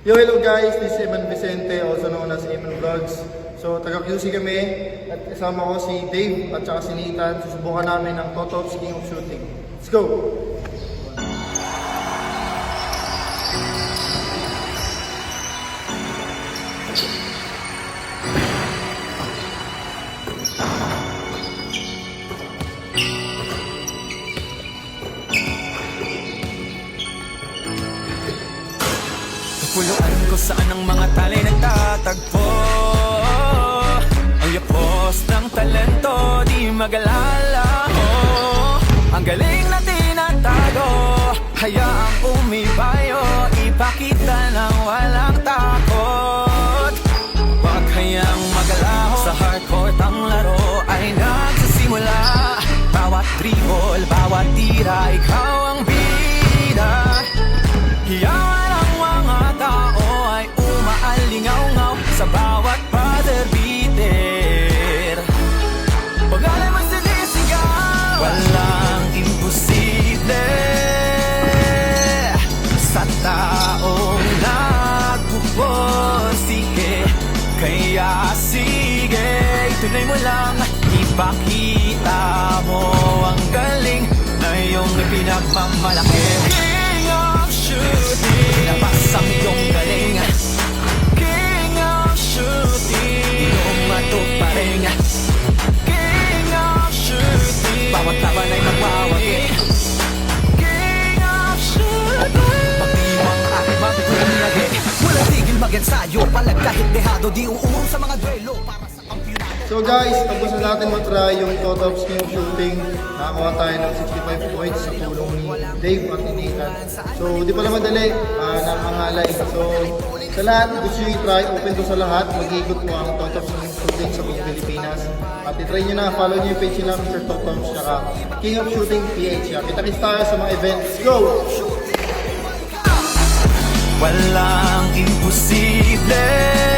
Yo, hello guys, this is Eman Vicente, also known as Eman Vlogs. So, taga-QC kami at kasama ko si Dave at saka si Nathan. Susubukan namin ang Totops King of Shooting. Let's go! Puluan ko saan ang mga talay nagtatagpo. Ang yapos ng talento di magalalaho. Ang galing na tinatago, hayaang umibayo, ipakita ng walang takot. Wag hayang magalaho, sa hardcourt ang laro ay nagsisimula. Bawat dribble, bawat tira, ikaw ang bida. Hiyawan ang mga tao ay umaalingaw-ngaw sa bawat buzzer beater. Pag-alay mo sinisigaw, walang imposible sa taong nagpupursige. Kaya sige, ituloy mo lang, ipakita mo ang galing na iyong pinagmamalaki. King of Shooting, labas ang iyong galing. King of Shooting, iyong matuparing. King of Shooting, bawat laban ay magwawagi. King of Shooting, pag-iwang aking mabigulagi. Walang tigil mag-ensayo, palag kahit dehado, di uurong sa mga duelo para sa kampyonato. So guys, tapos na natin matry yung Totops King of Shooting. Nakakuha tayo ng 65 points sa tulong ni Dave at ni Nathan. So, di pala madali, nakangalay. So, sa lahat, gusto nyo i-try, open to sa lahat. Mag-iikot po ang Totops King of Shooting sa buong Pilipinas. At i-try nyo na, follow nyo yung page nila, Mr. Totops, saka King of Shooting PH. Kita-kits tayo sa mga events. Go! Walang imposible